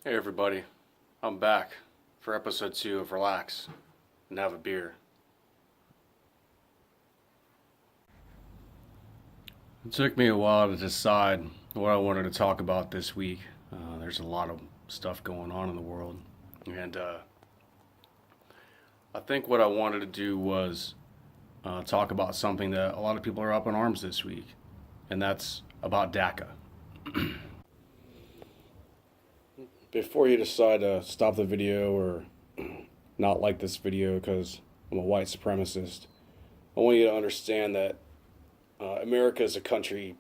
Hey everybody, I'm back for episode 2 of Relax and Have a Beer. It took me a while to decide what I wanted to talk about this week. There's a lot of stuff going on in the world, and I think what I wanted to do was talk about something that a lot of people are up in arms this week, and that's about DACA. Before you decide to stop the video or not like this video because I'm a white supremacist, I want you to understand that America is a country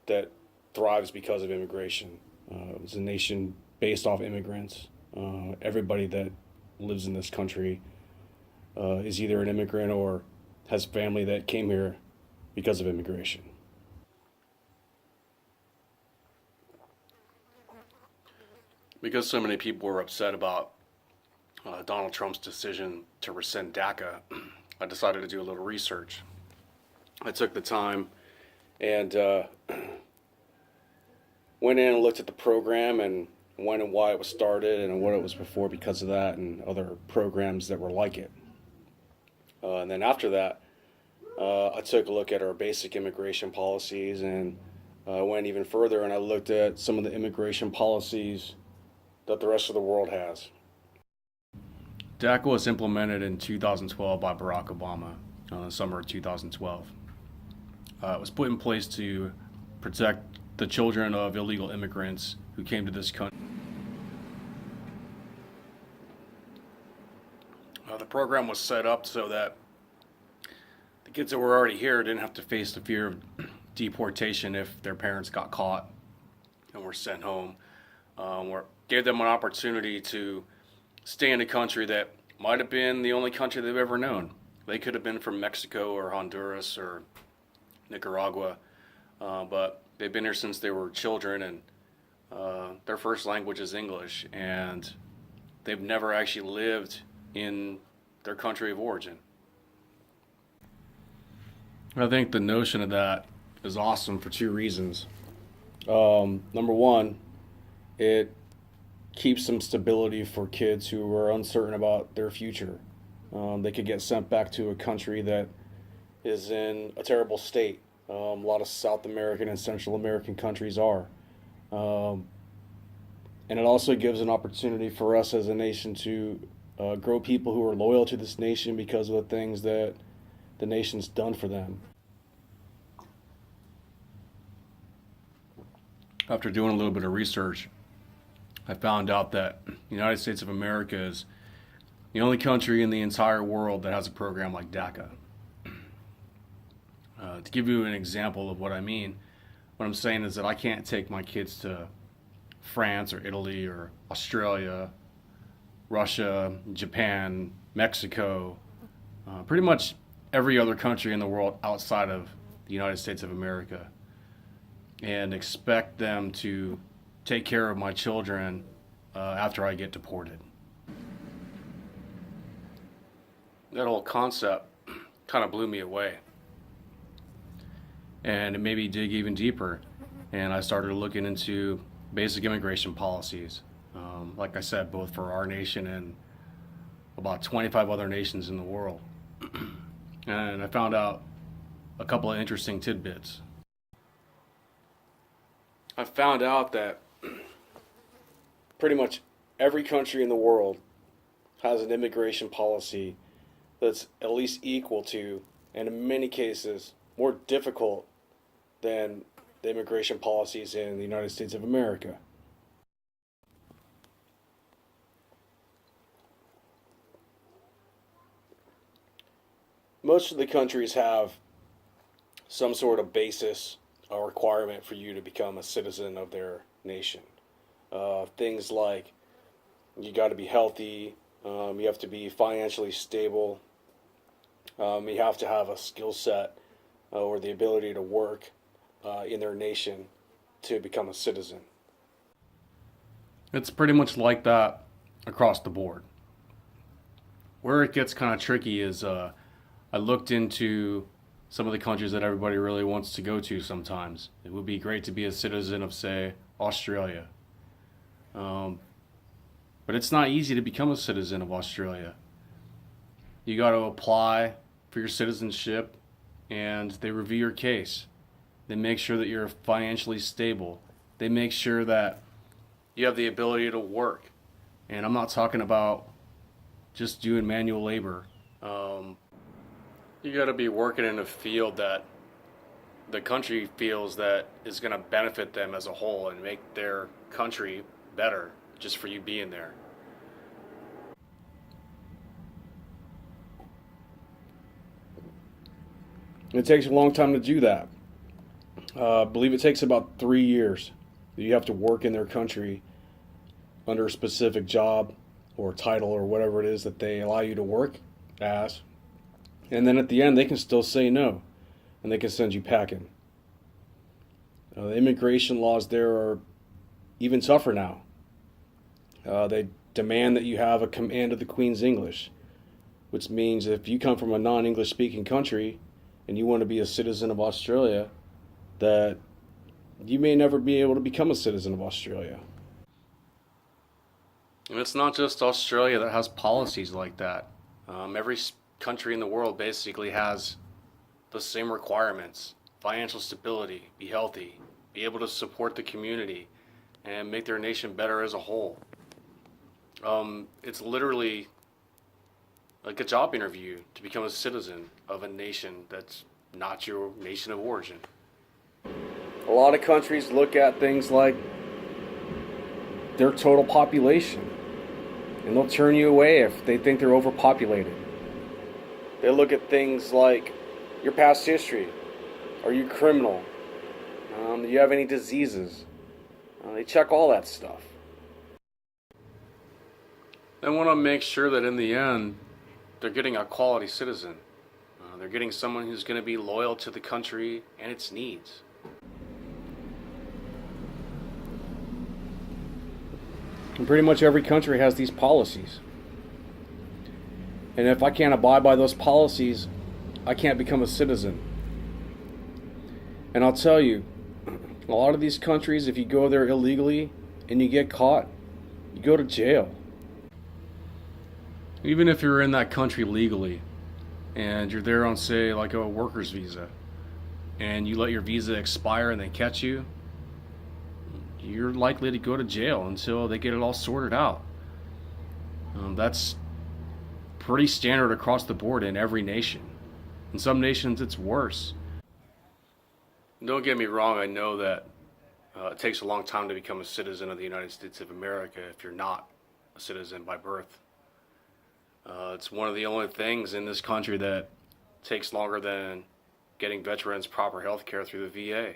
that thrives because of immigration. It's a nation based off immigrants. Everybody that lives in this country is either an immigrant or has family that came here because of immigration. Because so many people were upset about Donald Trump's decision to rescind DACA, I decided to do a little research. I took the time and went in and looked at the program and when and why it was started and what it was before because of that and other programs that were like it. And then after that, I took a look at our basic immigration policies and went even further and I looked at some of the immigration policies that the rest of the world has. DACA was implemented in 2012 by Barack Obama, in the summer of 2012. It was put in place to protect the children of illegal immigrants who came to this country. The program was set up so that the kids that were already here didn't have to face the fear of deportation if their parents got caught and were sent home. Gave them an opportunity to stay in a country that might have been the only country they've ever known. They could have been from Mexico or Honduras or Nicaragua, but they've been here since they were children, and their first language is English, and they've never actually lived in their country of origin. I think the notion of that is awesome for two reasons. Number one, it keeps some stability for kids who are uncertain about their future. They could get sent back to a country that is in a terrible state. A lot of South American and Central American countries are. And it also gives an opportunity for us as a nation to grow people who are loyal to this nation because of the things that the nation's done for them. After doing a little bit of research, I found out that the United States of America is the only country in the entire world that has a program like DACA. To give you an example of what I mean, what I'm saying is that I can't take my kids to France or Italy or Australia, Russia, Japan, Mexico, pretty much every other country in the world outside of the United States of America, and expect them to take care of my children after I get deported. That whole concept kind of blew me away. And it made me dig even deeper. And I started looking into basic immigration policies. Like I said, both for our nation and about 25 other nations in the world. And I found out a couple of interesting tidbits. I found out that pretty much every country in the world has an immigration policy that's at least equal to, and in many cases, more difficult than the immigration policies in the United States of America. Most of the countries have some sort of basis or requirement for you to become a citizen of their nation. Things like you got to be healthy, you have to be financially stable, you have to have a skill set or the ability to work in their nation to become a citizen. It's pretty much like that across the board. Where it gets kind of tricky is I looked into some of the countries that everybody really wants to go to sometimes. It would be great to be a citizen of, say, Australia. But it's not easy to become a citizen of Australia. You got to apply for your citizenship, and they review your case. They make sure that you're financially stable. They make sure that you have the ability to work. And I'm not talking about just doing manual labor. You got to be working in a field that the country feels that is going to benefit them as a whole and make their country better just for you being there. It takes a long time to do that. I believe it takes about 3 years. You have to work in their country under a specific job or title or whatever it is that they allow you to work as. And then at the end, they can still say no, and they can send you packing. The immigration laws there are even tougher now. They demand that you have a command of the Queen's English, which means if you come from a non-English speaking country and you want to be a citizen of Australia, that you may never be able to become a citizen of Australia. And it's not just Australia that has policies like that. Every country in the world basically has the same requirements: financial stability, be healthy, be able to support the community, and make their nation better as a whole. It's literally like a job interview to become a citizen of a nation that's not your nation of origin. A lot of countries look at things like their total population, and they'll turn you away if they think they're overpopulated. They look at things like your past history. Are you criminal? Do you have any diseases? They check all that stuff. They want to make sure that in the end, they're getting a quality citizen. They're getting someone who's going to be loyal to the country and its needs. And pretty much every country has these policies. And if I can't abide by those policies, I can't become a citizen. And I'll tell you, a lot of these countries, if you go there illegally and you get caught, you go to jail. Even if you're in that country legally and you're there on, say, like a worker's visa, and you let your visa expire and they catch you, you're likely to go to jail until they get it all sorted out. That's pretty standard across the board in every nation. In some nations, it's worse. Don't get me wrong, I know that it takes a long time to become a citizen of the United States of America if you're not a citizen by birth. It's one of the only things in this country that takes longer than getting veterans proper health care through the VA.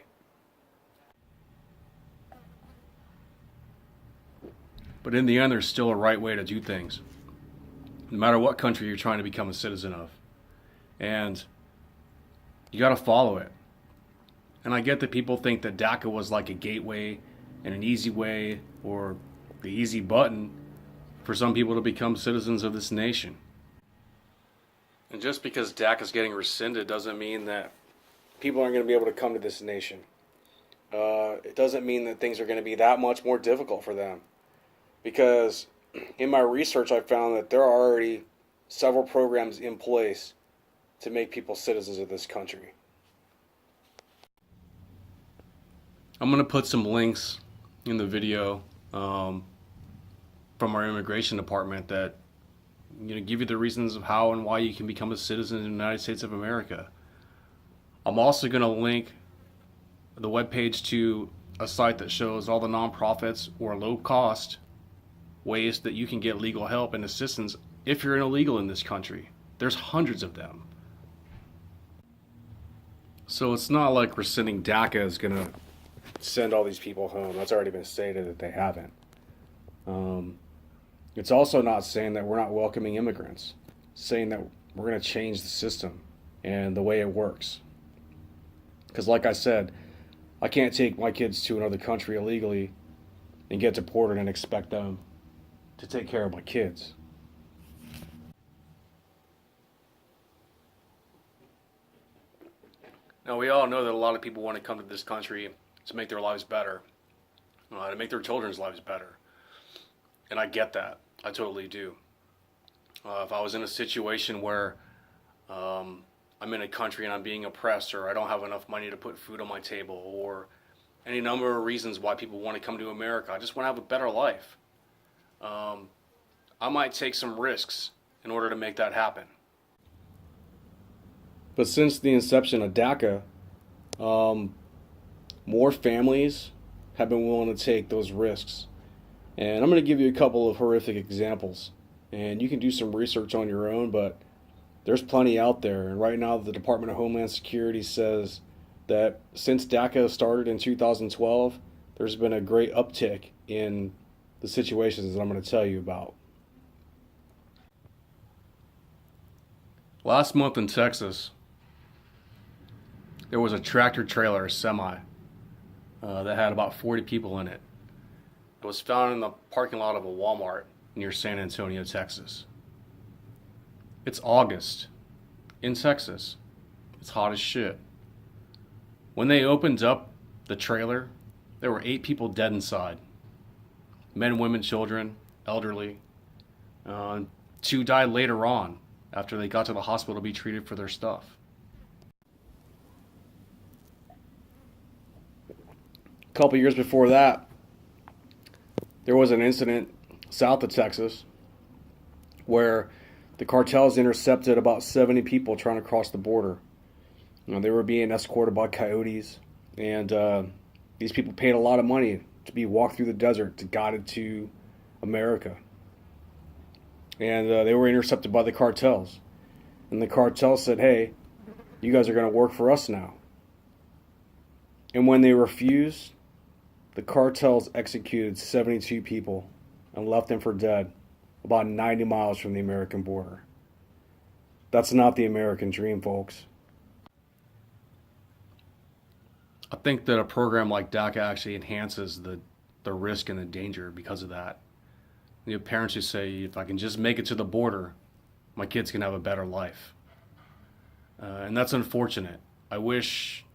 But in the end, there's still a right way to do things, no matter what country you're trying to become a citizen of. And you got to follow it. And I get that people think that DACA was like a gateway and an easy way, or the easy button for some people to become citizens of this nation. And just because DACA is getting rescinded doesn't mean that people aren't going to be able to come to this nation. It doesn't mean that things are going to be that much more difficult for them. Because in my research, I found that there are already several programs in place to make people citizens of this country. I'm going to put some links in the video from our immigration department that give you the reasons of how and why you can become a citizen in the United States of America. I'm also going to link the webpage to a site that shows all the nonprofits or low-cost ways that you can get legal help and assistance if you're an illegal in this country. There's hundreds of them. So it's not like rescinding DACA is going to send all these people home. That's already been stated that they haven't. It's also not saying that we're not welcoming immigrants. It's saying that we're going to change the system and the way it works. Because like I said, I can't take my kids to another country illegally and get deported and expect them to take care of my kids. Now, we all know that a lot of people want to come to this country to make their lives better, to make their children's lives better. And I get that. I totally do. If I was in a situation where I'm in a country and I'm being oppressed, or I don't have enough money to put food on my table, or any number of reasons why people want to come to America, I just want to have a better life. I might take some risks in order to make that happen. But since the inception of DACA, more families have been willing to take those risks. And I'm going to give you a couple of horrific examples. And you can do some research on your own, but there's plenty out there. And right now, the Department of Homeland Security says that since DACA started in 2012, there's been a great uptick in the situations that I'm going to tell you about. Last month in Texas, there was a tractor trailer, a semi, that had about 40 people in it. It was found in the parking lot of a Walmart near San Antonio, Texas. It's August in Texas. It's hot as shit. When they opened up the trailer, there were 8 people dead inside. Men, women, children, elderly. 2 died later on after they got to the hospital to be treated for their stuff. A couple years before that, there was an incident south of Texas where the cartels intercepted about 70 people trying to cross the border. They were being escorted by coyotes, and these people paid a lot of money to be walked through the desert to guided to America. And they were intercepted by the cartels. And the cartel said, hey, you guys are going to work for us now. And when they refused, the cartels executed 72 people and left them for dead about 90 miles from the American border. That's not the American dream, folks. I think that a program like DACA actually enhances the risk and the danger because of that. You have parents who say, if I can just make it to the border, my kids can have a better life. And that's unfortunate. I wish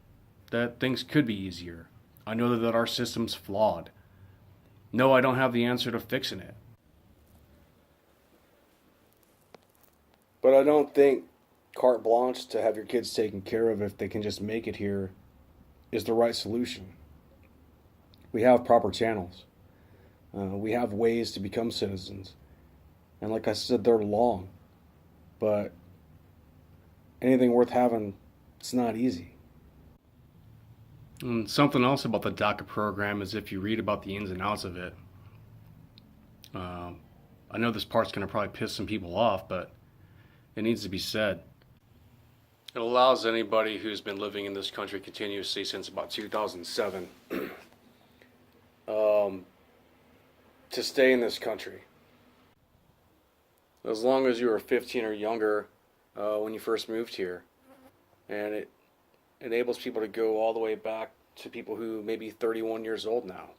that things could be easier. I know that our system's flawed. No, I don't have the answer to fixing it. But I don't think carte blanche to have your kids taken care of if they can just make it here is the right solution. We have proper channels. We have ways to become citizens. And like I said, they're long. But anything worth having, it's not easy. And something else about the DACA program is if you read about the ins and outs of it, I know this part's going to probably piss some people off, but it needs to be said. It allows anybody who's been living in this country continuously since about 2007 to stay in this country. As long as you were 15 or younger when you first moved here. And it enables people to go all the way back to people who may be 31 years old now.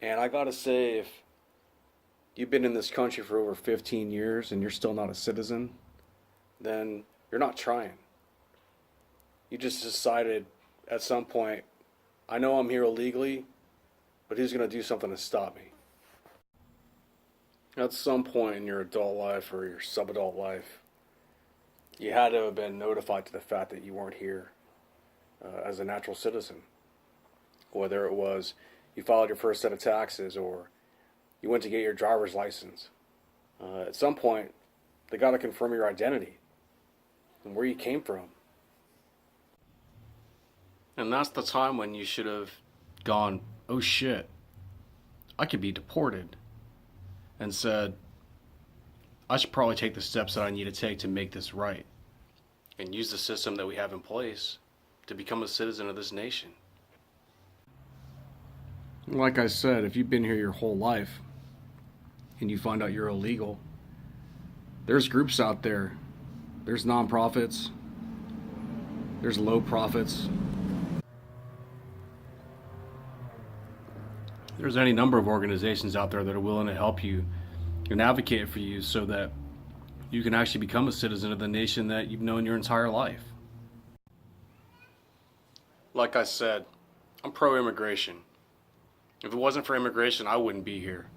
And I gotta say, if you've been in this country for over 15 years and you're still not a citizen, then you're not trying. You just decided at some point, I know I'm here illegally, but who's gonna do something to stop me? At some point in your adult life or your sub-adult life, you had to have been notified to the fact that you weren't here as a natural citizen. Whether it was you filed your first set of taxes or you went to get your driver's license. At some point, they got to confirm your identity and where you came from. And that's the time when you should have gone, oh shit, I could be deported. And said, I should probably take the steps that I need to take to make this right. And use the system that we have in place to become a citizen of this nation. Like I said, if you've been here your whole life and you find out you're illegal, there's groups out there. There's nonprofits. There's low profits. There's any number of organizations out there that are willing to help you and advocate for you so that you can actually become a citizen of the nation that you've known your entire life. Like I said, I'm pro-immigration. If it wasn't for immigration, I wouldn't be here.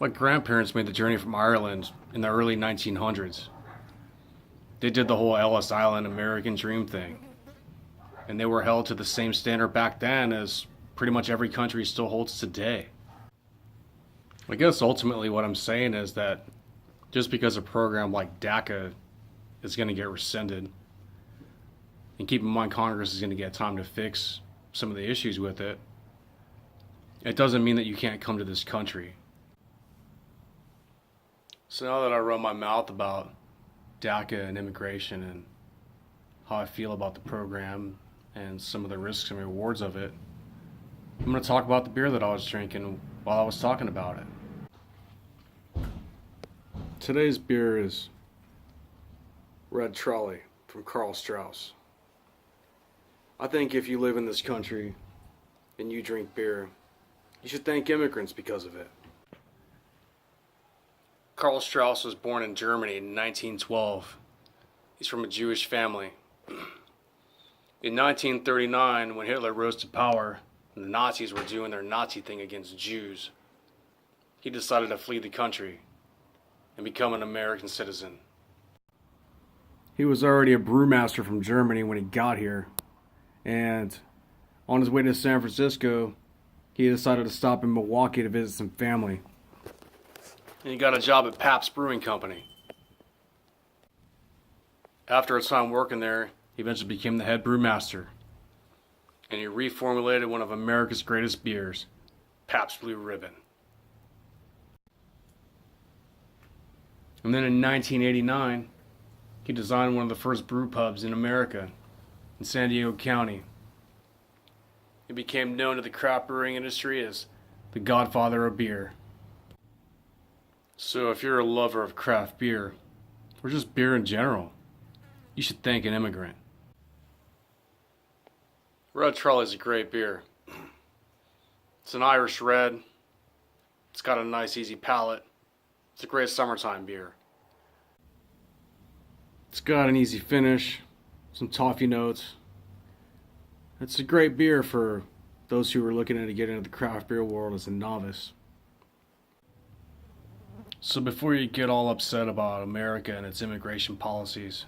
My grandparents made the journey from Ireland in the early 1900s. They did the whole Ellis Island American dream thing. And they were held to the same standard back then as pretty much every country still holds today. I guess ultimately what I'm saying is that just because a program like DACA is going to get rescinded, and keep in mind Congress is going to get time to fix some of the issues with it, it doesn't mean that you can't come to this country. So now that I run my mouth about DACA and immigration and how I feel about the program and some of the risks and rewards of it, I'm going to talk about the beer that I was drinking while I was talking about it. Today's beer is Red Trolley from Karl Strauss. I think if you live in this country and you drink beer, you should thank immigrants because of it. Karl Strauss was born in Germany in 1912. He's from a Jewish family. In 1939, when Hitler rose to power and the Nazis were doing their Nazi thing against Jews, he decided to flee the country and become an American citizen. He was already a brewmaster from Germany when he got here, and on his way to San Francisco, he decided to stop in Milwaukee to visit some family. And he got a job at Pabst Brewing Company. After a time working there, he eventually became the head brewmaster. And he reformulated one of America's greatest beers, Pabst Blue Ribbon. And then in 1989, he designed one of the first brew pubs in America, in San Diego County. He became known to the craft brewing industry as the godfather of beer. So if you're a lover of craft beer, or just beer in general, you should thank an immigrant. Red Trolley is a great beer. It's an Irish red. It's got a nice easy palate. It's a great summertime beer. It's got an easy finish, some toffee notes. It's a great beer for those who are looking to get into the craft beer world as a novice. So before you get all upset about America and its immigration policies,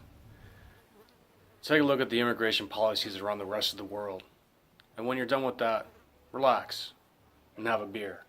take a look at the immigration policies around the rest of the world. And when you're done with that, relax and have a beer.